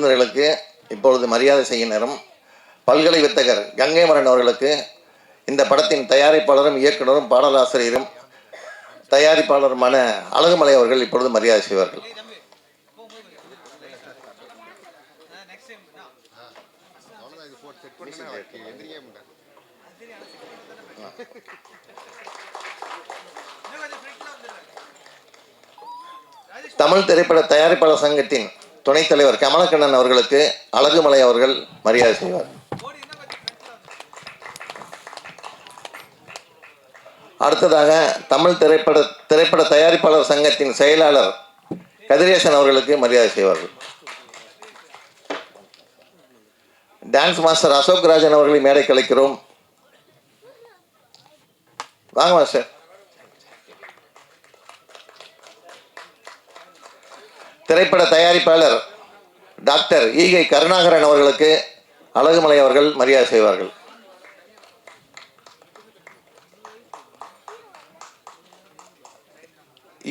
விருந்தினர்களுக்கு இப்பொழுது மரியாதை செய்யும் நேரம். பல்கலை வித்தகர் கங்கைமரன் அவர்களுக்கு இந்த படத்தின் தயாரிப்பாளரும் இயக்குனரும் பாடலாசிரியரும் தயாரிப்பாளருமான அழகுமலை அவர்கள் இப்பொழுது மரியாதை செய்வார்கள். தமிழ் திரைப்பட தயாரிப்பாளர் சங்கத்தின் துணைத் தலைவர் கமலக்கண்ணன் அவர்களுக்கு அழகுமலை அவர்கள் மரியாதை செய்வார். அடுத்ததாக தமிழ் திரைப்பட தயாரிப்பாளர் சங்கத்தின் செயலாளர் கதிரேசன் அவர்களுக்கு மரியாதை செய்வார்கள். டான்ஸ் மாஸ்டர் அசோக் ராஜன் அவர்களை மேடை கலைக்கிறோம். வாங்க மாஸ்டர். திரைப்பட தயாரிப்பாளர் டாக்டர் ஈகை கருணாகரன் அவர்களுக்கு அழகுமலை அவர்கள் மரியாதை செய்வார்கள்.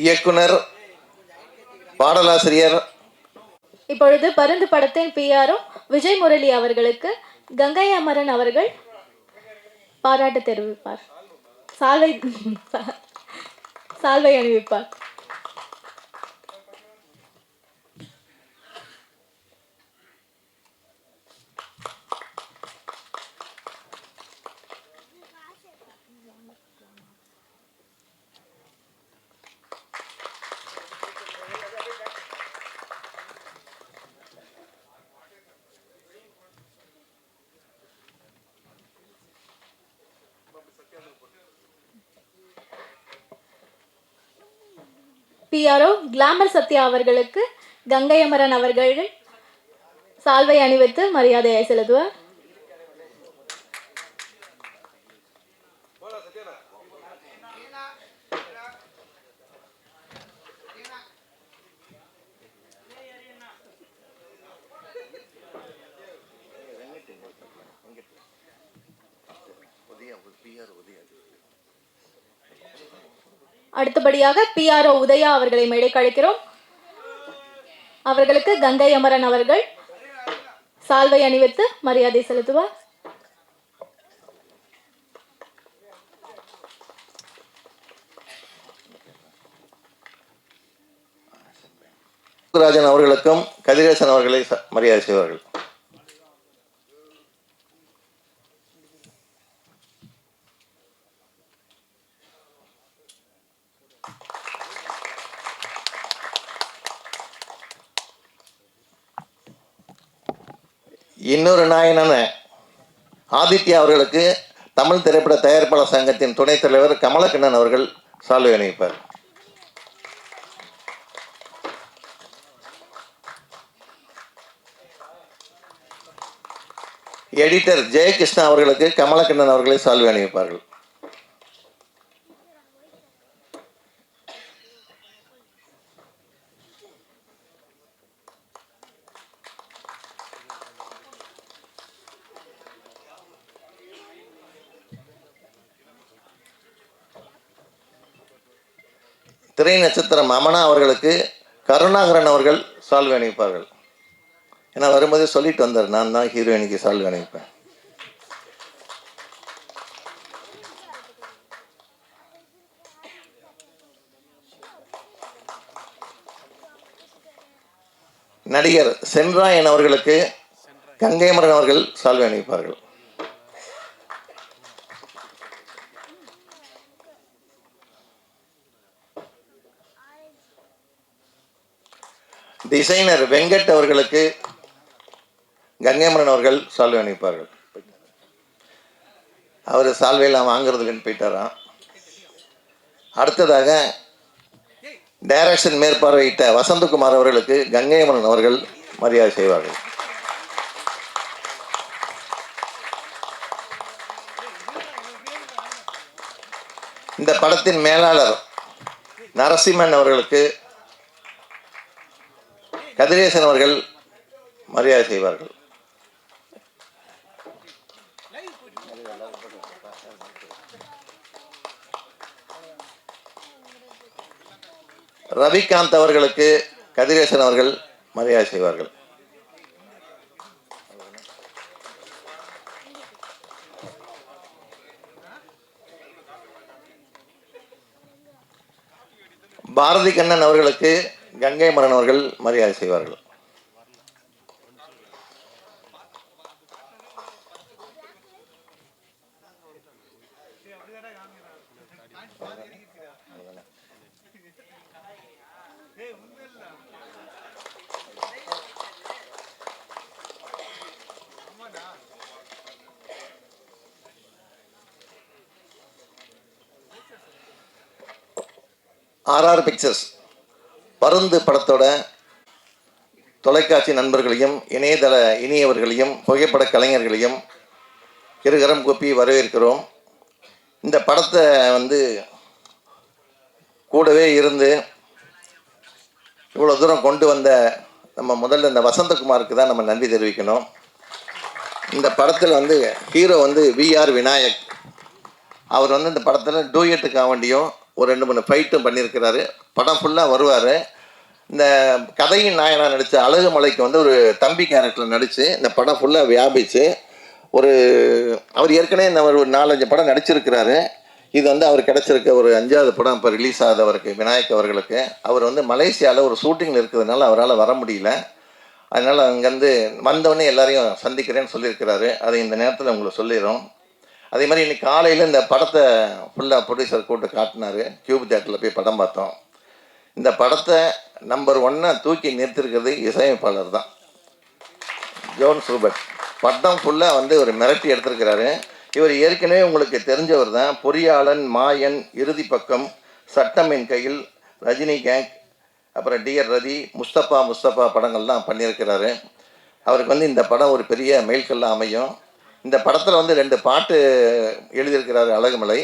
இயக்குனர் பாடலாசிரியர் இப்பொழுது பருந்து படத்தின் பிஆர்ஓ விஜய் முரளி அவர்களுக்கு கங்கை அமரன் அவர்கள் பாராட்டு தெரிவிப்பார். சால்வை அணிவிப்பார். பிஆர்ஓ கிளாமர் சத்யா அவர்களுக்கு கங்கை அமரன் அவர்கள் சால்வை அணிவித்து மரியாதையை செலுத்துவார். அடுத்தபடியாக பிஆர்ஓ உதயா அவர்களை மேடைக்கு அழைக்கிறோம். அவர்களுக்கு கங்கை அமரன் அவர்கள் சால்வை அணிவித்து மரியாதை செலுத்துவார். ராஜன் அவர்களுக்கும் கதிரேசன் அவர்களை மரியாதை செய்வார்கள். இன்னொரு நாயனான ஆதித்யா அவர்களுக்கு தமிழ் திரைப்பட தயாரிப்பாளர் சங்கத்தின் துணைத் தலைவர் கமலக்கண்ணன் அவர்கள் சால்வை அணிவிப்பார். எடிட்டர் ஜெயகிருஷ்ணா அவர்களுக்கு கமலக்கண்ணன் அவர்களை சால்வை அணிவிப்பார்கள். திரை நட்சத்திரம் அமனா அவர்களுக்கு கருணாகரன் அவர்கள் சால்வை அணிவிப்பார்கள். ஏன்னா வரும்போதே சொல்லிட்டு வந்தார், நான் தான் ஹீரோயினுக்கு சால்வை அணிவிப்பேன். நடிகர் சென்ராயன் அவர்களுக்கு கங்கைமரன் அவர்கள் சால்வை அணிவிப்பார்கள். டிசைனர் வெங்கட் அவர்களுக்கு கங்கைமரன் அவர்கள் சால்வை அணிவிப்பார்கள். அவர் சால்வையெல்லாம் வாங்குறதுலன்னு போயிட்டாராம். அடுத்ததாக டைரக்ஷன் மேற்பார்வையிட்ட வசந்தகுமார் அவர்களுக்கு கங்கைமரன் அவர்கள் மரியாதை செய்வார்கள். இந்த படத்தின் மேலாளர் நரசிம்மன் அவர்களுக்கு கதிரேசன் அவர்கள் மரியாதை செய்வார்கள். ரவிகாந்த் அவர்களுக்கு கதிரேசன் அவர்கள் மரியாதை செய்வார்கள். பாரதி கண்ணன் அவர்களுக்கு கங்கை மரன் அவர்கள் மரியாதை செய்வார்கள். ஆர்ஆர் பிக்சர்ஸ் பருந்து படத்தோட தொலைக்காட்சி நண்பர்களையும் இணையதள இனியவர்களையும் புகைப்பட கலைஞர்களையும் இருகரம் கூப்பி வரவேற்கிறோம். இந்த படத்தை கூடவே இருந்து இவ்வளோ தூரம் கொண்டு வந்த நம்ம முதல்ல இந்த வசந்தகுமாருக்கு தான் நம்ம நன்றி தெரிவிக்கணும். இந்த படத்தில் ஹீரோ விஆர் விநாயக். அவர் இந்த படத்தில் டூயட்டுக்காக வேண்டியும் ஒரு 2-3 ஃபைட்டும் பண்ணியிருக்கிறாரு. படம் ஃபுல்லாக வருவார். இந்த கதையின் நாயனாக நடித்த அழகுமலைக்கு ஒரு தம்பி கேரக்டரில் நடித்து இந்த படம் ஃபுல்லாக வியாபித்து அவர் ஏற்கனவே இந்த ஒரு 4-5 படம் நடிச்சிருக்கிறாரு. இது அவர் கிடச்சிருக்க ஒரு 5வது படம் இப்போ ரிலீஸ் ஆகுது அவருக்கு, விநாயக் அவர்களுக்கு. அவர் மலேசியாவில் ஒரு ஷூட்டிங்கில் இருக்கிறதுனால அவரால் வர முடியல. அதனால் அங்கேருந்து வந்தவொடனே எல்லாரையும் சந்திக்கிறேன்னு சொல்லியிருக்கிறாரு. அதை இந்த நேரத்தில் உங்களுக்கு சொல்லிடுறோம். அதே மாதிரி இன்றைக்கி காலையில் இந்த படத்தை ஃபுல்லாக ப்ரொடியூசர் கூட்டு காட்டினார். கியூப் தியேட்டரில் போய் படம் பார்த்தோம். இந்த படத்தை நம்பர் 1 தூக்கி நிறுத்திருக்கிறது இசையமைப்பாளர் தான், ஜோன்ஸ் ரூபர்ட். படம் ஃபுல்லாக ஒரு மிரட்டி எடுத்திருக்கிறாரு. இவர் ஏற்கனவே உங்களுக்கு தெரிஞ்சவர் தான். பொறியாளன், மாயன், இறுதி பக்கம், சட்டமின் கையில், ரஜினி கேங், அப்புறம் டிஆர் ரதி, முஸ்தபா படங்கள்லாம் பண்ணியிருக்கிறாரு. அவருக்கு இந்த படம் ஒரு பெரிய மைல்கல்லாக அமையும். இந்த படத்தில் 2 பாட்டு எழுதியிருக்கிறாரு அழகுமலை.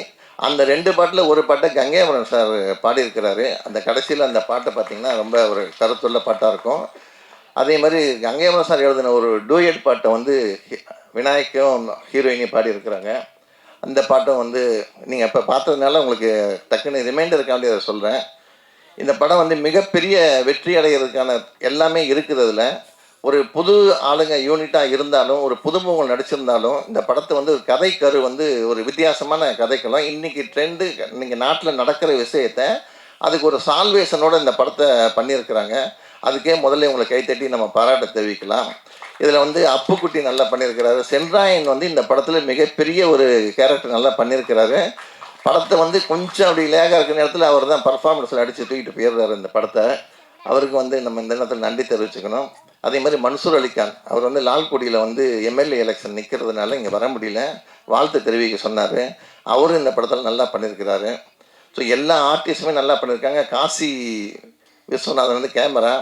அந்த 2 பாட்டில் ஒரு பாட்டை கங்கை அமரன் சார் பாடியிருக்கிறாரு. அந்த கடைசியில் அந்த பாட்டை பார்த்திங்கன்னா ரொம்ப ஒரு கருத்துள்ள பாட்டாக இருக்கும். அதே மாதிரி கங்கை அமரன் சார் எழுதின ஒரு டூயட் பாட்டை விநாயக்கும் ஹீரோயினி பாடியிருக்கிறாங்க. அந்த பாட்டும் நீங்கள் இப்போ பார்த்ததுனால உங்களுக்கு டக்குன்னு ரிமைண்டருக்காண்டி அதை சொல்கிறேன். இந்த படம் மிகப்பெரிய வெற்றி அடைகிறதுக்கான எல்லாமே இருக்குது. அதில் ஒரு புது ஆளுங்க யூனிட்டாக இருந்தாலும், ஒரு புதுமுகங்கள் நடிச்சிருந்தாலும், இந்த படத்தை கதை கரு ஒரு வித்தியாசமான கதைக்கெல்லாம் இன்றைக்கி ட்ரெண்டு, இன்றைக்கி நாட்டில் நடக்கிற விஷயத்தை அதுக்கு ஒரு சால்வேஷனோடு இந்த படத்தை பண்ணியிருக்கிறாங்க. அதுக்கே முதல்ல உங்களை கைத்தட்டி நம்ம பாராட்ட தெரிவிக்கலாம். இதில் அப்புக்குட்டி நல்லா பண்ணியிருக்கிறாரு. சென்றாயன் இந்த படத்தில் மிகப்பெரிய ஒரு கேரக்டர் நல்லா பண்ணியிருக்கிறாரு. படத்தை கொஞ்சம் அப்படி லேகாக இருக்கிற நேரத்தில் அவர் தான் பர்ஃபார்மன்ஸில் அடித்து தூக்கிட்டு போயிடுறாரு இந்த படத்தை. அவருக்கு நம்ம இந்த நேரத்தில் நன்றி தெரிவிச்சுக்கணும். அதே மாதிரி மன்சூர் அலிகான் அவர் லால்குடியில் எம்எல்ஏ எலெக்ஷன் நிற்கிறதுனால இங்கே வர முடியல, வாழ்த்து தெரிவிக்க சொன்னார். அவரும் இந்த படத்தில் நல்லா பண்ணியிருக்கிறாரு. ஸோ எல்லா ஆர்டிஸ்ட்டுமே நல்லா பண்ணியிருக்காங்க. காசி விஸ்வநாதன் கேமரா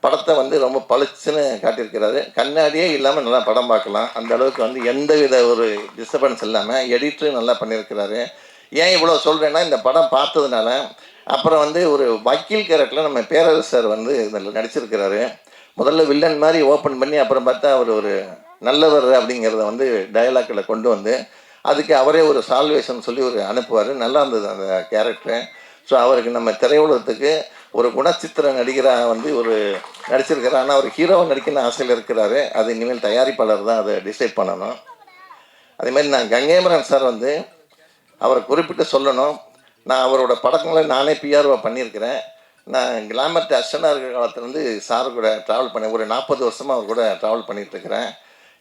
படத்தை ரொம்ப பளிச்சுன்னு காட்டியிருக்கிறாரு. கண்ணாடியே இல்லாமல் நல்லா படம் பார்க்கலாம். அந்த அளவுக்கு எந்தவித ஒரு டிஸ்டர்பன்ஸ் இல்லாமல் எடிட்டரும் நல்லா பண்ணியிருக்கிறாரு. ஏன் இவ்வளோ சொல்கிறேன்னா, இந்த படம் பார்த்ததுனால அப்புறம் ஒரு வக்கீல் கேரக்டரில் நம்ம பேரரசர் இதில் நடிச்சிருக்கிறாரு. முதல்ல வில்லன் மாதிரி ஓப்பன் பண்ணி அப்புறம் பார்த்தா அவர் ஒரு நல்லவர் அப்படிங்கிறத டயலாக்கில் கொண்டு அதுக்கு அவரே ஒரு சால்வேஷன் சொல்லி அனுப்புவார். நல்லா இருந்தது அந்த கேரக்டரு. ஸோ அவருக்கு நம்ம திரையுலகத்துக்கு ஒரு குணச்சித்திர நடிகராக ஒரு நடிச்சிருக்கிறார். ஆனால் அவர் ஹீரோவை நடிக்கணும்னு ஆசையில் இருக்கிறாரு. அது இனிமேல் தயாரிப்பாளர் தான் அதை டிசைட் பண்ணணும். அதேமாதிரி நான் கங்கைமரன் சார் அவரை குறிப்பிட்டு சொல்லணும். நான் அவரோட படங்களை நானே பிஆர்ஓ பண்ணியிருக்கிறேன். நான் கிளாமர் அஸ்டனாக இருக்கிற காலத்துலேருந்து சார் கூட ட்ராவல் பண்ணி ஒரு 40 வருஷமாக அவர் கூட ட்ராவல் பண்ணிகிட்ருக்கிறேன்.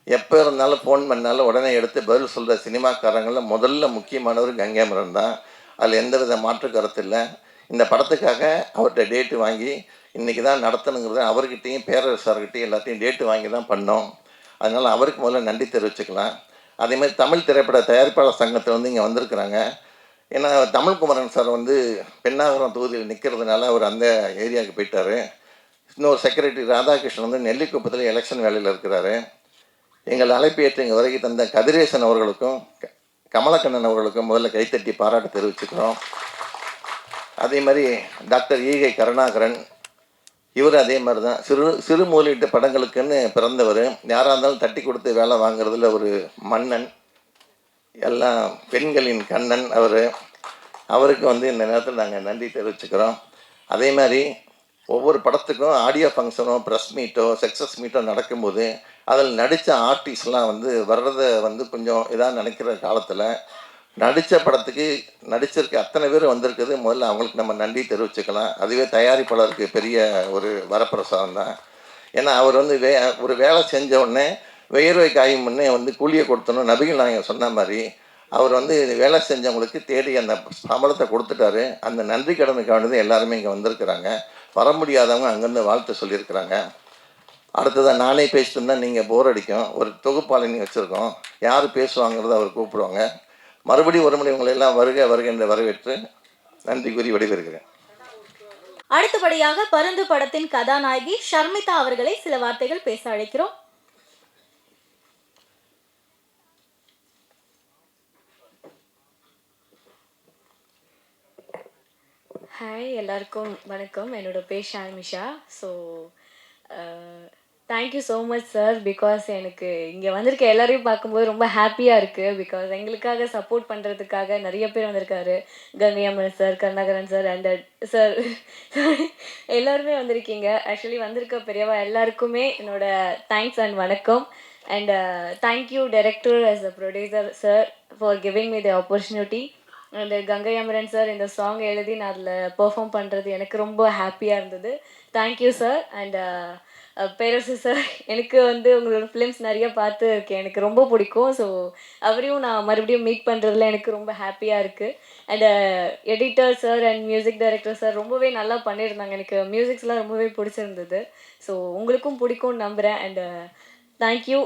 எப்போ இருந்தாலும் ஃபோன் பண்ணாலும் உடனே எடுத்து பதில் சொல்கிற சினிமாக்காரங்களில் முதல்ல முக்கியமானவர் கங்கைமரன் தான். அதில் எந்தவித மாற்று கருத்து இல்லை. இந்த படத்துக்காக அவர்கிட்ட டேட்டு வாங்கி இன்றைக்கி தான் நடத்தணுங்கிறது அவர்கிட்டையும் பேரரசார்கிட்டையும் எல்லாத்தையும் டேட்டு வாங்கி தான் பண்ணோம். அதனால் அவருக்கு முதல்ல நன்றி தெரிவிச்சுக்கலாம். அதேமாதிரி தமிழ் திரைப்பட தயாரிப்பாளர் சங்கத்தில் இங்கே வந்திருக்கிறாங்க. ஏன்னா தமிழ்குமரன் சார் பெண்ணாகரம் தொகுதியில் நிற்கிறதுனால அவர் அந்த ஏரியாவுக்கு போயிட்டார். இன்னொரு செக்ரட்டரி ராதாகிருஷ்ணன் நெல்லிக்குப்பத்தில் எலெக்ஷன் வேலையில் இருக்கிறாரு. எங்கள் அழைப்பு ஏற்று இங்கே வரைக்கும் தந்த கதிரேசன் அவர்களுக்கும் கமலக்கண்ணன் அவர்களுக்கும் முதல்ல கைத்தட்டி பாராட்டு தெரிவிச்சுக்கிறோம். அதே மாதிரி டாக்டர் ஈகை கருணாகரன், இவர் அதே மாதிரி தான் சிறு முதலீட்டு படங்களுக்குன்னு பிறந்தவர். யாராக இருந்தாலும் தட்டி கொடுத்து வேலை வாங்குறதுல ஒரு மன்னன், எல்லாம் பெண்களின் கண்ணன் அவருக்கு இந்த நேரத்தில் நாங்கள் நன்றி தெரிவிச்சுக்கிறோம். அதே மாதிரி ஒவ்வொரு படத்துக்கும் ஆடியோ ஃபங்க்ஷனோ ப்ரெஸ் மீட்டோ சக்ஸஸ் மீட்டோ நடக்கும்போது அதில் நடித்த ஆர்டிஸ்ட்லாம் வர்றதை கொஞ்சம் இதாக நினைக்கிற காலத்தில் நடித்த படத்துக்கு நடிச்சிருக்க அத்தனை பேர் வந்திருக்குது. முதல்ல அவங்களுக்கு நம்ம நன்றி தெரிவிச்சுக்கலாம். அதுவே தயாரிப்பாளருக்கு பெரிய ஒரு வரப்பிரசாதம் தான். ஏன்னா அவர் வந்து ஒரு வேலை செஞ்ச உடனே வியர்வை காயும் முன்னே வந்து கூலியை கொடுத்தணும். நபிகள் நாயகம் சொன்ன மாதிரி அவர் வந்து வேலை செஞ்சவங்களுக்கு தேடி அந்த சம்பளத்தை கொடுத்துட்டாரு. அந்த நன்றி கடனுக்கானது எல்லாருமே இங்கே வந்திருக்கிறாங்க. வர முடியாதவங்க அங்கேருந்து வாழ்த்து சொல்லியிருக்கிறாங்க. அடுத்ததாக நானே பேசிட்டு இருந்தால் நீங்கள் போர் அடிக்கும். ஒரு தொகுப்பாளினி வச்சுருக்கோம். யார் பேசுவாங்கிறத அவர் கூப்பிடுவாங்க. மறுபடியும் ஒரு முறை உங்களை எல்லாம் வருக வருக என்று வரவேற்று நன்றி கூறி விடைபெறுகிறேன். அடுத்தபடியாக பருந்து படத்தின் கதாநாயகி ஷர்மிதா அவர்களை சில வார்த்தைகள் பேச அழைக்கிறோம். ஹாய், எல்லாருக்கும் வணக்கம். என்னோட பேர் Shamisha. So thank you so much sir. Because எனக்கு இங்கே வந்திருக்க எல்லாரையும் பார்க்கும்போது ரொம்ப ஹாப்பியாக இருக்குது. பிகாஸ் எங்களுக்காக சப்போர்ட் பண்ணுறதுக்காக நிறைய பேர் வந்திருக்காரு. Gangaiamman sir, Karunakaran sir and sir எல்லாருமே வந்திருக்கீங்க. ஆக்சுவலி வந்திருக்க பெரியவா எல்லாருக்குமே என்னோட தேங்க்ஸ் அண்ட் வணக்கம். And thank you director as a producer sir for giving me the opportunity. அந்த கங்கை அமரன் சார் இந்த சாங் எழுதி நான் அதில் பெர்ஃபார்ம் பண்ணுறது எனக்கு ரொம்ப ஹாப்பியாக இருந்தது. Thank you sir. And Perarasu sir, எனக்கு வந்து உங்களோட ஃபிலிம்ஸ் நிறைய பார்த்து இருக்கேன், எனக்கு ரொம்ப பிடிக்கும். ஸோ அவரையும் நான் மறுபடியும் மீட் பண்ணுறதுல எனக்கு ரொம்ப ஹாப்பியாக இருக்குது. And editor sir and music director sir ரொம்பவே நல்லா பண்ணியிருந்தாங்க. எனக்கு மியூசிக்ஸ்லாம் ரொம்பவே பிடிச்சிருந்தது. ஸோ உங்களுக்கும் பிடிக்கும்னு நம்புகிறேன். அண்ட் தேங்க்யூ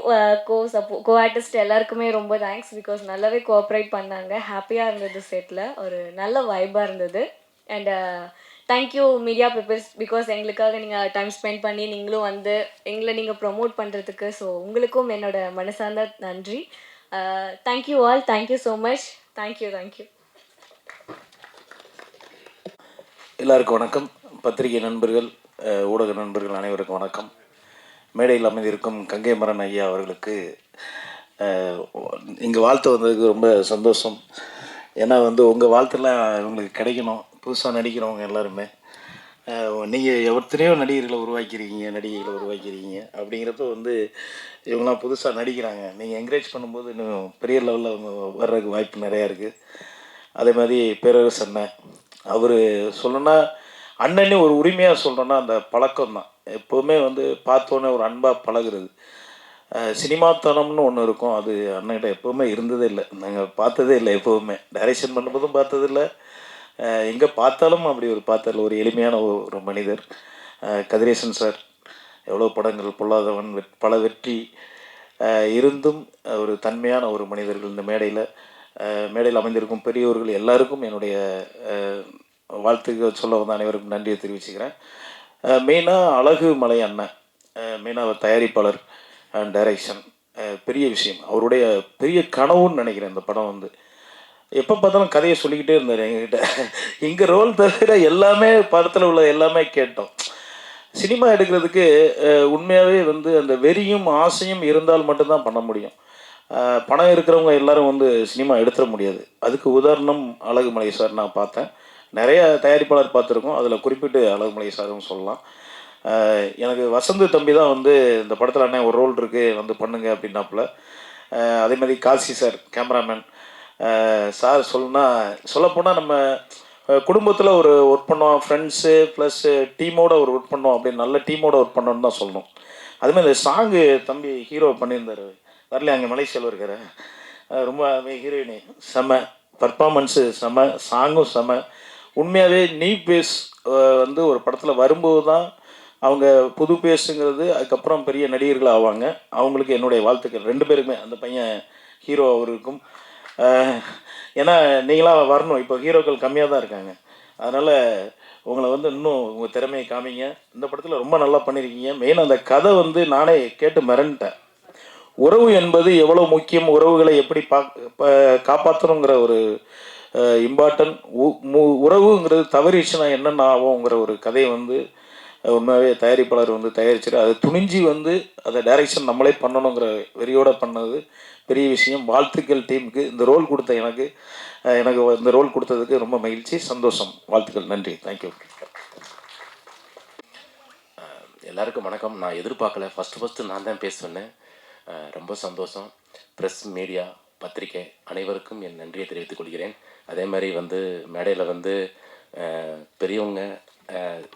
கோ ஆர்டிஸ்ட் எல்லாருக்குமே ரொம்ப தேங்க்ஸ். பிகாஸ் நல்லாவே கோஆப்ரேட் பண்ணாங்க. ஹாப்பியாக இருந்தது, செட்டில் ஒரு நல்ல வைபாக இருந்தது. And thank you media peoples, because எங்களுக்காக நீங்கள் டைம் ஸ்பெண்ட் பண்ணி நீங்களும் வந்து எங்களை நீங்கள் ப்ரொமோட் பண்ணுறதுக்கு. ஸோ உங்களுக்கும் என்னோட மனசார்ந்த நன்றி. Thank you all. Thank you so much. Thank you. எல்லாருக்கும் வணக்கம். பத்திரிகை நண்பர்கள், ஊடக நண்பர்கள் அனைவருக்கும் வணக்கம். மேடையில் அமைந்திருக்கும் கங்கை மரன் ஐயா அவர்களுக்கு இங்கே வாழ்த்து வந்ததுக்கு ரொம்ப சந்தோஷம். ஏன்னா வந்து உங்கள் வாழ்த்துலாம் இவங்களுக்கு கிடைக்கணும். புதுசாக நடிக்கிறவங்க எல்லாருமே நீங்கள் எத்தனையோ நடிகர்களை நடிகைகளை உருவாக்கியிருக்கீங்க. அப்படிங்கிறப்ப வந்து இவங்களாம் புதுசாக நடிக்கிறாங்க. நீங்கள் என்கரேஜ் பண்ணும்போது இன்னும் பெரிய லெவலில் அவங்க வர்றதுக்கு வாய்ப்பு நிறையா இருக்குது. அதே மாதிரி பேரரசு அண்ணன், அவர் சொல்லணுன்னா அண்ணனே ஒரு உரிமையாக சொல்கிறோன்னா அந்த பழக்கம் தான். எப்போவுமே வந்து பார்த்தோன்னே ஒரு அன்பாக பழகுறது. சினிமாத்தனம்னு ஒன்று இருக்கும், அது அண்ணன்கிட்ட எப்போவுமே இருந்ததே இல்லை. நாங்கள் பார்த்ததே இல்லை. எப்போவுமே டைரக்ஷன் பண்ணும்போதும் பார்த்ததில்லை, எங்கே பார்த்தாலும் அப்படி ஒரு பார்த்ததில்லை. ஒரு எளிமையான ஒரு மனிதர். கதிரேசன் சார் எவ்வளோ படங்கள், பொல்லாதவன், பல வெற்றி இருந்தும் ஒரு தன்மையான ஒரு மனிதர்கள். இந்த மேடையில் அமைந்திருக்கும் பெரியவர்கள் எல்லாருக்கும் என்னுடைய வாழ்த்துக்கள் சொல்ல வந்த அனைவருக்கும் நன்றியை தெரிவிச்சுக்கிறேன். மெயினாக அழகு மலை அண்ணன், மெயினாக அவர் தயாரிப்பாளர் அண்ட் டைரக்ஷன், பெரிய விஷயம். அவருடைய பெரிய கனவுன்னு நினைக்கிறேன். இந்த படம் வந்து எப்போ பார்த்தாலும் கதையை சொல்லிக்கிட்டே இருந்தார் எங்ககிட்ட. எங்கள் ரோல் தவிர எல்லாமே படத்தில் உள்ள எல்லாமே கேட்டோம். சினிமா எடுக்கிறதுக்கு உண்மையாகவே வந்து அந்த வெறியும் ஆசையும் இருந்தால் மட்டும்தான் பண்ண முடியும். பணம் இருக்கிறவங்க எல்லாரும் வந்து சினிமா எடுத்துட முடியாது. அதுக்கு உதாரணம் அழகுமலை சார். நான் பார்த்தேன், நிறைய தயாரிப்பாளர் பார்த்துருக்கோம், அதில் குறிப்பிட்டு அழகுமலை சாரும் சொல்லலாம். எனக்கு வசந்த் தம்பி தான் வந்து இந்த படத்தில் அண்ணன் ஒரு ரோல் இருக்குது வந்து பண்ணுங்க அப்படின்னாப்புல. அதே மாதிரி காசி சார் கேமராமேன் சார் சொல்லப்போனால் நம்ம குடும்பத்தில் ஒரு ஒர்க் பண்ணோம், ஃப்ரெண்ட்ஸு ப்ளஸ் டீமோட ஒரு ஒர்க் பண்ணோம், அப்படின்னு நல்ல டீமோட ஒர்க் பண்ணோன்னு தான் சொல்லணும். அதுமாதிரி இந்த சாங்கு தம்பி ஹீரோ பண்ணியிருந்தார், வரல அங்கே மலேசியாவில் இருக்கிற ரொம்ப ஹீரோயினி செம பர்ஃபார்மன்ஸு செம, சாங்கும் செம. உண்மையாகவே நீ பேஸ் வந்து ஒரு படத்தில் வரும்போது தான் அவங்க புது பேஸுங்கிறது, அதுக்கப்புறம் பெரிய நடிகர்கள் ஆவாங்க. அவங்களுக்கு என்னுடைய வாழ்த்துக்கள் ரெண்டு பேருக்குமே. அந்த பையன் ஹீரோ அவருக்கும், ஏன்னா நீங்களாம் வரணும். இப்போ ஹீரோக்கள் கம்மியாக தான் இருக்காங்க. அதனால் உங்களை வந்து இன்னும் உங்கள் திறமையை காமிங்க. இந்த படத்தில் ரொம்ப நல்லா பண்ணியிருக்கீங்க. மெயின் அந்த கதை வந்து நானே கேட்டு மிரண்டேன். உறவு என்பது எவ்வளோ முக்கியம், உறவுகளை எப்படி காப்பாற்றணுங்கிற ஒரு இம்பார்ட்டன்ட், உறவுங்கிறது தவறிச்சுன்னா என்னென்ன ஆகுங்கிற ஒரு கதையை வந்து உண்மையாகவே தயாரிப்பாளர் வந்து தயாரிச்சுட்டு அதை துணிஞ்சி வந்து அதை டைரக்ஷன் நம்மளே பண்ணணுங்கிற வெறியோடு பண்ணது பெரிய விஷயம். வாழ்த்துக்கள் டீமுக்கு. இந்த ரோல் கொடுத்த எனக்கு இந்த ரோல் கொடுத்ததுக்கு ரொம்ப மகிழ்ச்சி, சந்தோஷம். வாழ்த்துக்கள், நன்றி, தேங்க்யூ. எல்லாருக்கும் வணக்கம். நான் எதிர்பார்க்கல, ஃபஸ்ட்டு நான் தான் பேசுவேன்னு. ரொம்ப சந்தோஷம். ப்ரெஸ், மீடியா பத்திரிகை அனைவருக்கும் என் நன்றியை தெரிவித்துக் கொள்கிறேன். அதே மாதிரி வந்து மேடையில் வந்து பெரியவங்க,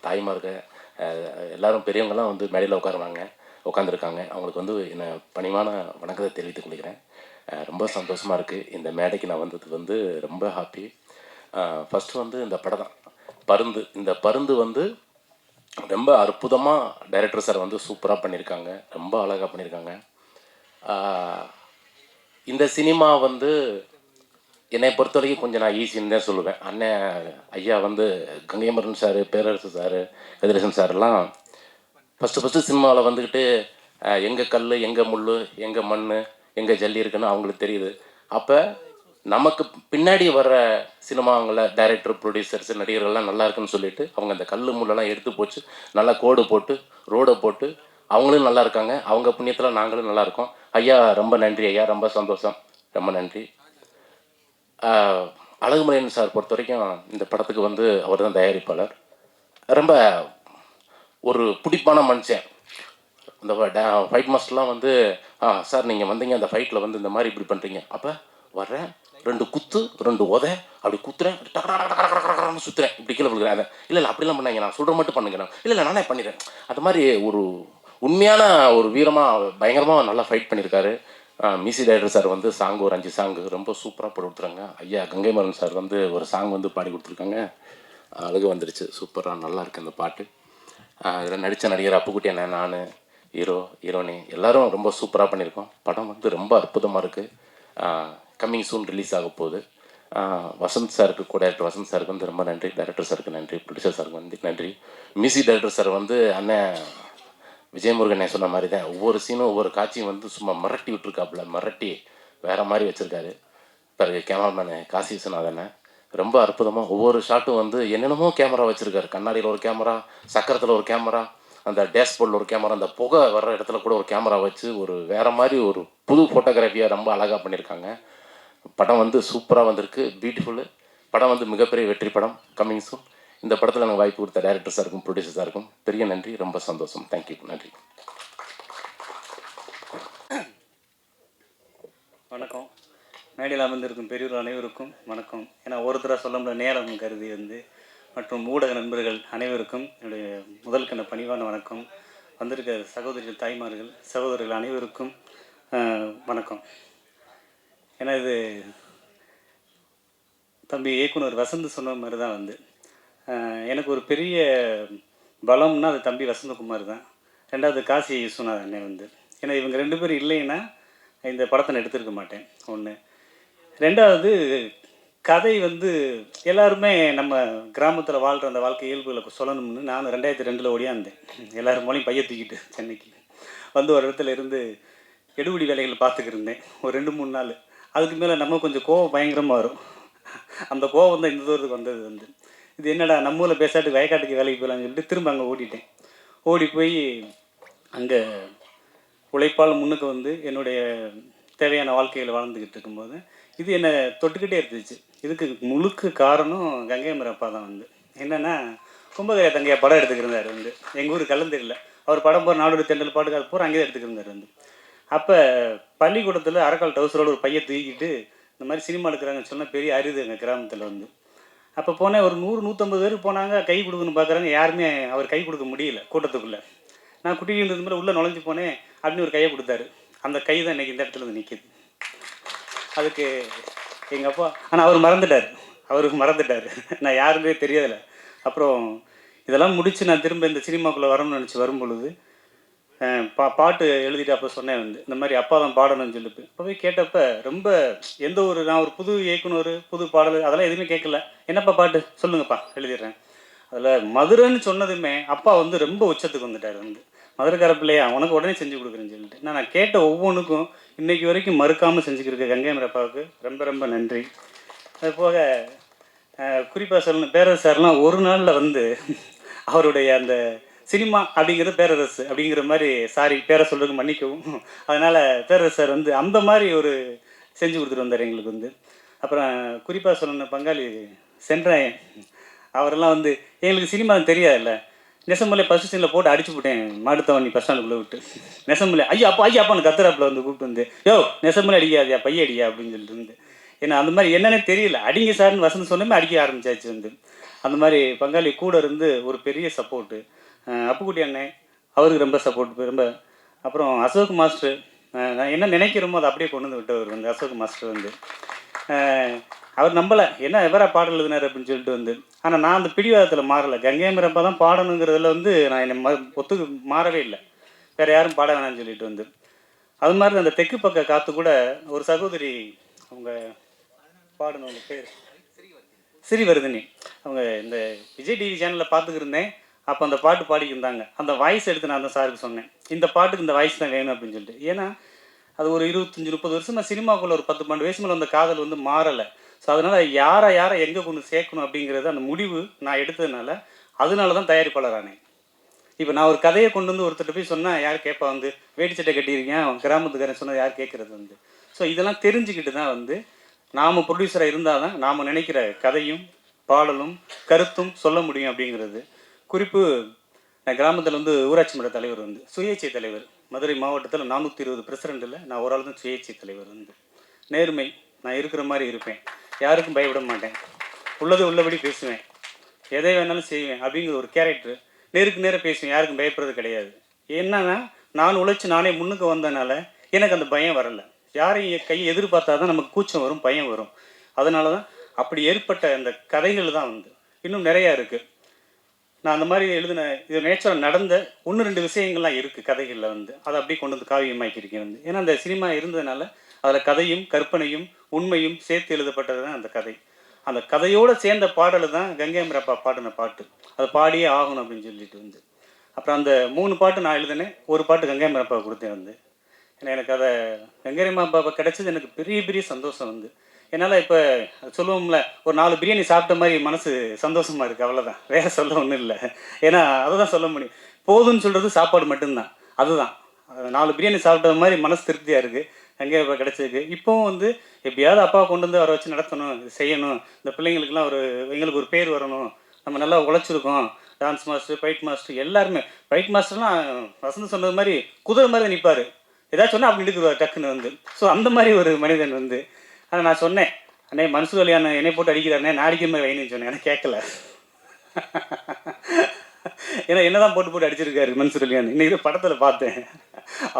தாய்மார்கள், எல்லாரும் பெரியவங்களாம் வந்து மேடையில் உட்காந்துருக்காங்க. அவங்களுக்கு வந்து என்ன பணிவான வணக்கத்தை தெரிவித்துக் கொள்கிறேன். ரொம்ப சந்தோஷமாக இருக்குது. இந்த மேடைக்கு நான் வந்தது வந்து ரொம்ப ஹாப்பி. ஃபஸ்ட்டு வந்து இந்த படம் தான் பருந்து. இந்த பருந்து வந்து ரொம்ப அற்புதமாக டைரக்டர் சார் வந்து சூப்பராக பண்ணியிருக்காங்க, ரொம்ப அழகாக பண்ணியிருக்காங்க. இந்த சினிமா வந்து என்னை பொறுத்த வரைக்கும் கொஞ்சம் நான் ஈஸின்னு தான் சொல்லுவேன். அண்ணன் ஐயா வந்து கங்கைமரன் சார், பேரரசு சார், கதிரேசன் சார்லாம் ஃபஸ்ட்டு சினிமாவில் வந்துக்கிட்டு எங்கே கல், எங்கே முள், எங்கே மண், எங்கே ஜல்லி இருக்குன்னு அவங்களுக்கு தெரியுது. அப்போ நமக்கு பின்னாடி வர்ற சினிமாங்களை டைரக்டர், ப்ரொடியூசர்ஸ், நடிகர்கள்லாம் நல்லா இருக்குன்னு சொல்லிட்டு அவங்க அந்த கல் முள்ளெல்லாம் எடுத்து போச்சு, நல்லா கோடு போட்டு ரோடை போட்டு அவங்களும் நல்லா இருக்காங்க. அவங்க புண்ணியத்தில் நாங்களும் நல்லா இருக்கோம். ஐயா ரொம்ப நன்றி ஐயா, ரொம்ப சந்தோஷம், ரொம்ப நன்றி. அழகுமலையன் சார் பொறுத்த வரைக்கும் இந்த படத்துக்கு வந்து அவர் தான் தயாரிப்பாளர். ரொம்ப ஒரு பிடிப்பான மனுஷன். இந்த ஃபைட் மாஸ்டர்லாம் வந்து சார் நீங்கள் வந்தீங்க அந்த ஃபைட்டில் வந்து இந்த மாதிரி இப்படி பண்ணுறீங்க, அப்போ வர்றேன் 2 குத்து 2 உதை அப்படி குத்துறேன், சுற்றுறேன், இப்படி கீழே விழுகிறேன். அதை இல்லை அப்படிலாம் பண்ணாங்க, நான் சொல்கிற மட்டும் பண்ணுங்க, இல்லை நானே பண்ணிடுறேன். அது மாதிரி ஒரு உண்மையான ஒரு வீரமாக பயங்கரமாக நல்லா ஃபைட் பண்ணியிருக்காரு. மியூசிக் டைரக்டர் சார் வந்து சாங் ஒரு 5 சாங்கு ரொம்ப சூப்பராக போட்டு கொடுத்துருங்க. ஐயா கங்கைமரன் சார் வந்து ஒரு சாங் வந்து பாடி கொடுத்துருக்காங்க, அழகு வந்துடுச்சு, சூப்பராக நல்லா இருக்குது அந்த பாட்டு. இதில் நடித்த நடிகர் அப்புக்குட்டி அண்ணன், நான், ஹீரோனி எல்லாரும் ரொம்ப சூப்பராக பண்ணியிருக்கோம். படம் வந்து ரொம்ப அற்புதமாக இருக்குது. கம்மிங் சூன் ரிலீஸ் ஆக போகுது. வசந்த் சாருக்கு, கோ டைரக்டர் வசந்த் சாருக்கு வந்து ரொம்ப நன்றி, டைரக்டர் சாருக்கு நன்றி, ப்ரொடியூசர் சாருக்கு வந்து நன்றி. மியூசிக் டைரக்டர் சார் வந்து அண்ணன் விஜயமுருகன் சொன்ன மாதிரி தான் ஒவ்வொரு சீனும் ஒவ்வொரு காட்சியும் வந்து சும்மா மிரட்டி விட்டுருக்காப்புல, மிரட்டி வேறு மாதிரி வச்சுருக்காரு. பிறகு கேமராமேனு காசி விஸ்வநாதனை ரொம்ப அற்புதமாக ஒவ்வொரு ஷாட்டும் வந்து என்னென்னமோ கேமரா வச்சுருக்காரு. கண்ணாடியில் ஒரு கேமரா, சக்கரத்தில் ஒரு கேமரா, அந்த டேஷ்போர்டில் ஒரு கேமரா, அந்த புகை வர்ற இடத்துல கூட ஒரு கேமரா வச்சு ஒரு வேறு மாதிரி ஒரு புது ஃபோட்டோகிராஃபியாக ரொம்ப அழகாக பண்ணியிருக்காங்க. படம் வந்து சூப்பராக வந்திருக்கு, பியூட்டிஃபுல்லு. படம் வந்து மிகப்பெரிய வெற்றி படம், கம்மிங் சூன். இந்த படத்தில் எனக்கு வாய்ப்பு கொடுத்த டைரக்டர் சாருக்கும் ப்ரொடியூசர் சாருக்கும் பெரிய நன்றி, ரொம்ப சந்தோஷம். தேங்க்யூ, நன்றி. வணக்கம். மேடையில் அமர்ந்திருக்கும் பெரியவர்கள் அனைவருக்கும் வணக்கம். ஏன்னா ஒருத்தராக சொல்ல முடியாத நேரம் கருதி வந்து மற்றும் ஊடக நண்பர்கள் அனைவருக்கும் என்னுடைய முதல் கண்ட பணிவான வணக்கம். வந்திருக்க சகோதரிகள், தாய்மார்கள், சகோதரர்கள் அனைவருக்கும் வணக்கம். ஏன்னா இது தம்பி இயக்குனர் வசந்த் சொன்ன மாதிரி தான் வந்து எனக்கு ஒரு பெரிய பலம்னா அது தம்பி வசந்தகுமார் தான். ரெண்டாவது காசி விஸ்வநாதன் அண்ணன் வந்து. ஏன்னா இவங்க 2 பேரும் இல்லைன்னா இந்த படத்தை நான் எடுத்திருக்க மாட்டேன், ஒன்று. ரெண்டாவது கதை வந்து எல்லாருமே நம்ம கிராமத்தில் வாழ்கிற அந்த வாழ்க்கை இயல்புகளை சொல்லணும்னு நான் 2002 ஓடியாந்தேன். எல்லோரும் மூலையும் பைய தூக்கிட்டு சென்னைக்கு வந்து ஒரு இடத்துல இருந்து எடுபடி வேலைகள் பார்த்துக்கிருந்தேன் ஒரு 2-3 நாள். அதுக்கு மேலே நம்ம கொஞ்சம் கோவம் பயங்கரமாக வரும். அந்த கோவம் தான் இந்த தூரத்துக்கு வந்தது வந்து. இது என்னடா நம்ம ஊரில் பேசாட்டு வயக்காட்டுக்கு வேலைக்கு போகலான்னு சொல்லிட்டு திரும்ப அங்கே ஓடிட்டேன். ஓடி போய் அங்கே உழைப்பால் முன்னுக்கு வந்து என்னுடைய தேவையான வாழ்க்கையில் வாழ்ந்துக்கிட்டு இருக்கும்போது இது என்னை தொட்டுக்கிட்டே இருந்துச்சு. இதுக்கு முழுக்க காரணம் கங்கைமரன் அப்பா தான் வந்து. என்னென்னா கும்பகரை தங்கையா படம் எடுத்துக்கிருந்தார் வந்து. எங்கள் ஊர் கலந்துரில் அவர் படம் போகிற நாடோடி தெண்டல் பாட்டுக்கால் போகிற அங்கேயே எடுத்துக்கிருந்தார் வந்து. அப்போ பள்ளிக்கூடத்தில் அரைக்கால் டவுசரோடு ஒரு பையை தூக்கிட்டு இந்த மாதிரி சினிமா எடுக்கிறாங்கன்னு சொன்னால் பெரிய அரிது எங்கள் கிராமத்தில் வந்து. அப்போ போனேன், ஒரு 100-150 பேர் போனாங்க, கை கொடுக்குன்னு பார்க்குறாங்க. யாருமே அவர் கை கொடுக்க முடியல கூட்டத்துக்குள்ளே. நான் குட்டிகிட்டு இருந்தது மேலே உள்ளே நுழைஞ்சு போனேன், அப்படின்னு ஒரு கையை கொடுத்தாரு. அந்த கை தான் இன்றைக்கி இந்த இடத்துல வந்து நிற்கிது. அதுக்கு எங்கள் அப்பா, ஆனால் அவர் மறந்துட்டார், அவருக்கு மறந்துட்டார், நான் யாருமே தெரியதில்லை. அப்புறம் இதெல்லாம் முடித்து நான் திரும்ப இந்த சினிமாக்குள்ளே வரணும்னு நினச்சி வரும்பொழுது பாட்டு எழுதிட்டு அப்போ சொன்னேன் வந்து இந்த மாதிரி அப்பா தான் பாடணும்னு சொல்லிட்டு. அப்போ போய் கேட்டப்போ ரொம்ப எந்த ஒரு நான் ஒரு புது இயக்குனர், புது பாடல் அதெல்லாம் எதுவுமே கேட்கல. என்னப்பா பாட்டு சொல்லுங்கப்பா எழுதிடுறேன். அதில் மதுரைன்னு சொன்னதுமே அப்பா வந்து ரொம்ப உச்சத்துக்கு வந்துட்டார் வந்து. மதுரைக்கார பிள்ளையா உனக்கு உடனே செஞ்சு கொடுக்குறேன்னு சொல்லிட்டு நான் கேட்ட ஒவ்வொன்றுக்கும் இன்றைக்கி வரைக்கும் மறுக்காமல் செஞ்சுக்கிருக்க கங்கைமரன் அப்பாவுக்கு ரொம்ப ரொம்ப நன்றி. அது போக குறிப்பாக சொல்லணும், பேரரசு சார்லாம் ஒரு நாளில் வந்து அவருடைய அந்த சினிமா அப்படிங்கிறது பேரரசு அப்படிங்கிற மாதிரி, சாரி பேரை சொல்கிறதுக்கு மன்னிக்கவும், அதனால் பேரரசு சார் வந்து அந்த மாதிரி ஒரு செஞ்சு கொடுத்துட்டு வந்தார் எங்களுக்கு வந்து. அப்புறம் குறிப்பாக சொல்லணும் பங்காளி சென்றாயன், அவரெல்லாம் வந்து எங்களுக்கு சினிமா தெரியாதுல்ல, நெசமலை ஃபஸ்ட் சீனில் போட்டு அடிச்சு விட்டேன் மாடுத்தவணி பஸ் ஸ்டாண்டுக்குள்ளே விட்டு. நெசமலை ஐயா அப்பான்னு கத்துறாப்புல வந்து கூப்பிட்டு வந்து, யோ நெசமலை அடிக்காதியா பைய அடியா அப்படின்னு சொல்லிட்டு வந்து. ஏன்னா அந்த மாதிரி என்னன்னே தெரியல, அடிங்க சார்னு வசந்த் சொன்னமே அடிக்க ஆரம்பிச்சாச்சு வந்து. அந்த மாதிரி பங்காளி கூட இருந்து ஒரு பெரிய சப்போர்ட்டு. அப்புக்குட்டி அண்ணன் அவருக்கு ரொம்ப சப்போர்ட் ரொம்ப. அப்புறம் அசோக் மாஸ்டர், நான் என்ன நினைக்கிறோமோ அதை அப்படியே கொண்டு வந்து விட்டவர் வந்து அசோக் மாஸ்டர் வந்து. அவர் நம்பலை, என்ன எவரா பாடல் எழுதினார் அப்படின்னு சொல்லிட்டு வந்து. ஆனால் நான் அந்த பிடிவாதத்தில் மாறலை. கங்கை மரப்பா தான் பாடணுங்கிறதுல வந்து நான் என்னை ஒத்துக்கு மாறவே இல்லை. வேறு யாரும் பாட வேணாம்னு சொல்லிட்டு வந்து. அது மாதிரி அந்த தெற்கு பக்க காற்று கூட ஒரு சகோதரி அவங்க பாடணும், அவங்க பேர் ஸ்ரீவர்தினி. அவங்க இந்த விஜய் டிவி சேனலில் பார்த்துக்கிருந்தேன். அப்போ அந்த பாட்டு பாடிக்கிருந்தாங்க. அந்த வாய்ஸ் எடுத்து நான் தான் சாருக்கு சொன்னேன், இந்த பாட்டுக்கு இந்த வாய்ஸ் தான் வேணும் அப்படின்னு சொல்லிட்டு. ஏன்னா அது ஒரு 25-30 வருஷமாக சினிமாக்குள்ளே ஒரு 10-12 வயசு மேலே அந்த காதல் வந்து மாறலை. ஸோ அதனால் யாரை எங்கே கொண்டு சேர்க்கணும் அப்படிங்கிறது அந்த முடிவு நான் எடுத்ததுனால, அதனால தான் தயாரிப்பாளர் ஆனேன். இப்போ நான் ஒரு கதையை கொண்டு வந்து ஒருத்தர் போய் சொன்னால் யார் கேட்பா வந்து, வேட்டி சட்டை கட்டியிருக்கேன் கிராமத்துக்காரன் சொன்னால் யார் கேட்குறது வந்து. ஸோ இதெல்லாம் தெரிஞ்சுக்கிட்டு தான் வந்து நாம் ப்ரொடியூசராக இருந்தால் தான் நாம் நினைக்கிற கதையும் பாடலும் கருத்தும் சொல்ல முடியும் அப்படிங்கிறது. குறிப்பு, நான் கிராமத்தில் வந்து ஊராட்சி மன்ற தலைவர் வந்து சுயேட்சை தலைவர். மதுரை மாவட்டத்தில் 420 பிரசிடெண்ட்டில் நான் ஒரு ஆள் தான் சுயேட்சை தலைவர் வந்து. நேர்மை, நான் இருக்கிற மாதிரி இருப்பேன், யாருக்கும் பயப்பட மாட்டேன், உள்ளது உள்ளபடி பேசுவேன், எதை வேணாலும் செய்வேன் அப்படிங்கிற ஒரு கேரக்டர். நேருக்கு நேராக பேசுவேன், யாருக்கும் பயப்படுறது கிடையாது. என்னன்னா நான் உழைச்சி நானே முன்னுக்கு வந்தனால எனக்கு அந்த பயம் வரலை. யாரையும் கையை எதிர்பார்த்தா தான் நமக்கு கூச்சம் வரும், பயம் வரும். அதனால தான் அப்படி ஏற்பட்ட அந்த கதைகள் தான் வந்து இன்னும் நிறையா இருக்குது. நான் அந்த மாதிரி எழுதின இது நேச்சுரல் நடந்த 1-2 விஷயங்கள்லாம் இருக்குது கதைகளில் வந்து. அதை அப்படியே கொண்டு வந்து காவியமாக்கியிருக்கேன் வந்து. ஏன்னா அந்த சினிமா இருந்ததுனால அதில் கதையும் கற்பனையும் உண்மையும் சேர்த்து எழுதப்பட்டது தான் அந்த கதை. அந்த கதையோடு சேர்ந்த பாடல் தான் கங்கை மரப்பா பாடின பாட்டு. அதை பாடியே ஆகணும் அப்படின்னு சொல்லிட்டு வந்து. அப்புறம் அந்த 3 பாட்டு நான் எழுதினேன், ஒரு பாட்டு கங்கை மரப்பா கொடுத்தேன் வந்து. ஏன்னா எனக்கு அதை கங்கை மரப்பா கிடைச்சது எனக்கு பெரிய பெரிய சந்தோஷம் வந்து. என்னால் இப்போ சொல்லுவோம்ல, ஒரு 4 பிரியாணி சாப்பிட்ட மாதிரி மனசு சந்தோஷமாக இருக்குது, அவ்வளோதான், வேறு சொல்ல ஒன்றும் இல்லை. ஏன்னா அதை தான் சொல்ல முடியும். போதும்னு சொல்கிறது சாப்பாடு மட்டும்தான். அதுதான் 4 பிரியாணி சாப்பிட்ட மாதிரி மனசு திருப்தியாக இருக்குது அங்கே இப்போ கிடச்சிருக்கு. இப்போவும் வந்து எப்படியாவது அப்பாவை கொண்டு வந்து அவரை வச்சு நடத்தணும், இது செய்யணும், இந்த பிள்ளைங்களுக்கெல்லாம் எங்களுக்கு ஒரு பேர் வரணும், நம்ம நல்லா உழைச்சிருக்கோம். டான்ஸ் மாஸ்டர், ஃபைட் மாஸ்டர் எல்லாருமே. ஃபைட் மாஸ்டர்லாம் வசந்த் சொன்னது மாதிரி குதிரை மாதிரி நிற்பார், ஏதாச்சும் சொன்னால் அப்படி எடுக்குவார் டக்குன்னு வந்து. ஸோ அந்த மாதிரி ஒரு மனிதன் வந்து. ஆனால் நான் சொன்னேன், அண்ணே மனசு வழியான என்னை போட்டு அடிக்கிறாருண்ணே, நான் அடிக்கிற மாதிரி வைன்னு சொன்னேன். எனக்கு கேட்கல. ஏன்னா என்ன தான் போட்டு அடிச்சிருக்காரு மன்சூர் அலியான். இன்னைக்கு படத்தில் பார்த்தேன்.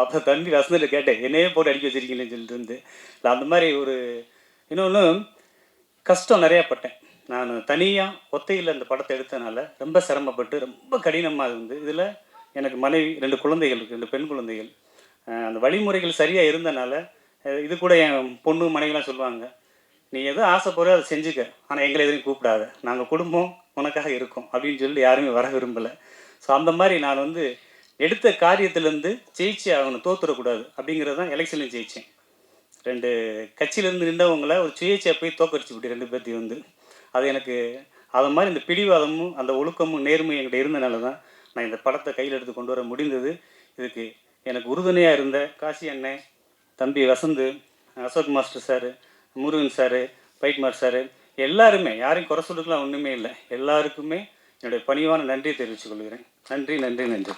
அப்போ தம்பி வசந்தில் கேட்டேன், என்னையே போட்டு அடிக்க வச்சிருக்கீங்களேன்னு சொல்லிட்டு இருந்து. இல்லை அந்த மாதிரி ஒரு இன்னொன்று கஷ்டம் நிறையா பட்டேன். நான் தனியாக ஒத்தையில் அந்த படத்தை எடுத்ததுனால ரொம்ப சிரமப்பட்டு ரொம்ப கடினமாக இருந்து. இதில் எனக்கு மனைவி 2 குழந்தைகள் இருக்குது, 2 பெண் குழந்தைகள். அந்த வழிமுறைகள் சரியாக இருந்தனால இது கூட என் பொண்ணு மனைவிலாம் சொல்லுவாங்க, நீ எதோ ஆசைப்படுற அதை செஞ்சுக்க, ஆனால் எங்களை எதுவும் கூப்பிடாத, நாங்கள் குடும்பம் உனக்காக இருக்கோம் அப்படின்னு சொல்லி யாருமே வர விரும்பலை. ஸோ அந்த மாதிரி நான் வந்து எடுத்த காரியத்திலேருந்து ஜெயிச்சு ஆகணும், தோத்துடக்கூடாது அப்படிங்கிறது தான் எலெக்ஷன்லையும் ஜெயித்தேன். 2 கட்சியிலேருந்து நின்றவங்களை ஒரு சுயேட்சையாக போய் தோக்கடிச்சு விட்டு 2 பேர்த்தையும் வந்து. அது எனக்கு அது மாதிரி இந்த பிடிவாதமும் அந்த ஒழுக்கமும் நேர்மையும் என்கிட்ட இருந்தனால தான் நான் இந்த படத்தை கையில் எடுத்து கொண்டு வர முடிந்தது. இதுக்கு எனக்கு உறுதுணையாக இருந்த காசி அண்ணன், தம்பி Vasanth, Ashok master sir, Murugan sir, fight master sir, எல்லாருமே, யாரையும் குறை சொல்றதுக்குலாம் ஒன்றுமே இல்லை, எல்லாருக்குமே என்னுடைய பணிவான நன்றியை தெரிவித்துக் கொள்கிறேன். நன்றி நன்றி நன்றி.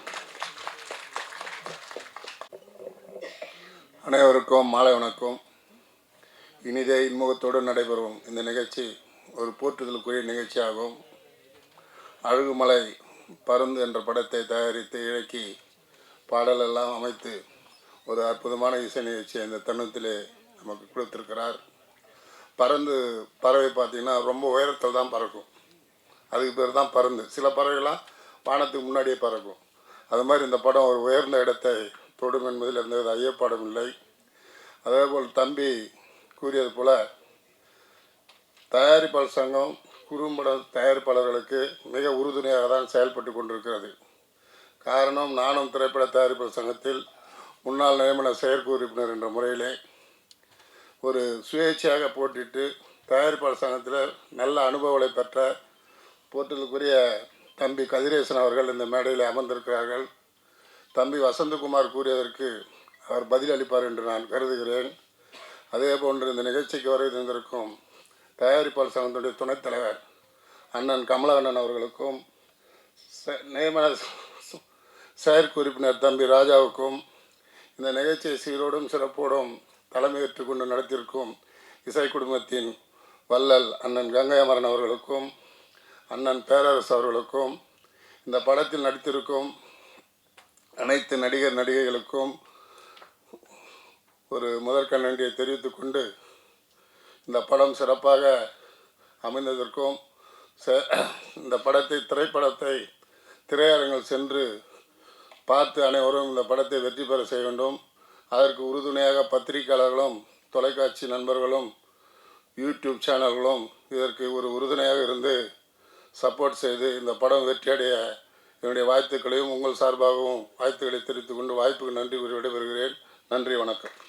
அனைவருக்கும் மாலை வணக்கம். இனிதே இன்முகத்தோடு நடைபெறும் இந்த நிகழ்ச்சி ஒரு போற்றுதலுக்குரிய நிகழ்ச்சியாகும். அழகுமலை பருந்து என்ற படத்தை தயாரித்து இயக்கி பாடலெல்லாம் அமைத்து ஒரு அற்புதமான இசை நிகழ்ச்சியை இந்த தருணத்திலே நமக்கு கொடுத்திருக்கிறார். பறவை பார்த்திங்கன்னா ரொம்ப உயரத்தில் தான் பறக்கும், அதுக்கு பேர் தான் பருந்து. சில பறவைகள்லாம் வானத்துக்கு முன்னாடியே பறக்கும். அது மாதிரி இந்த படம் ஒரு உயர்ந்த இடத்தை தொடும் என்பதில் எந்த ஐயப்பாடும் இல்லை. அதேபோல் தம்பி கூறியது போல் தயாரிப்பாளர் சங்கம் குறும்பட தயாரிப்பாளர்களுக்கு மிக உறுதுணையாக தான் செயல்பட்டு கொண்டிருக்கிறது. காரணம், நானும் திரைப்பட தயாரிப்பாளர் சங்கத்தில் முன்னாள் நியமன செயற்குழு உறுப்பினர் என்ற முறையிலே ஒரு சுயேட்சையாக போட்டிட்டு தயாரிப்பாளர் சங்கத்தில் நல்ல அனுபவங்களை பெற்ற போற்றலுக்குரிய தம்பி கதிரேசன் அவர்கள் இந்த மேடையில் அமர்ந்திருக்கிறார்கள். தம்பி வசந்தகுமார் கூறியதற்கு அவர் பதிலளிப்பார் என்று நான் கருதுகிறேன். அதே போன்று இந்த நிகழ்ச்சிக்கு வருகை தந்திருக்கும் தயாரிப்பாளர் சங்கத்துடைய துணைத் தலைவர் அண்ணன் கமலகண்ணன் அவர்களுக்கும், நியமன செயற்குழு உறுப்பினர் தம்பி ராஜாவுக்கும் இந்த நிகழ்ச்சியை சீரோடும் சிறப்போடும் தலைமையேற்று கொண்டு நடத்தியிருக்கும் இசை குடும்பத்தின் வள்ளல் அண்ணன் கங்கை அமரன் அவர்களுக்கும் அண்ணன் பேரரசு அவர்களுக்கும் இந்த படத்தில் நடித்திருக்கும் அனைத்து நடிகர் நடிகைகளுக்கும் ஒரு முதற்கண் நன்றியை தெரிவித்துக் கொண்டு இந்த படம் சிறப்பாக அமைந்ததற்கும் இந்த திரைப்படத்தை திரையரங்கில் சென்று பார்த்து அனைவரும் இந்த படத்தை வெற்றி பெற செய்ய வேண்டும். அதற்கு உறுதுணையாக பத்திரிகையாளர்களும் தொலைக்காட்சி நண்பர்களும் யூடியூப் சேனல்களும் இதற்கு ஒரு உறுதுணையாக இருந்து சப்போர்ட் செய்து இந்த படம் வெற்றியடைய என்னுடைய வாழ்த்துக்களையும் உங்கள் சார்பாகவும் வாழ்த்துக்களை தெரிவித்துக் கொண்டு வாய்ப்புக்கு நன்றி கூறி விடைபெறுகிறேன். நன்றி, வணக்கம்.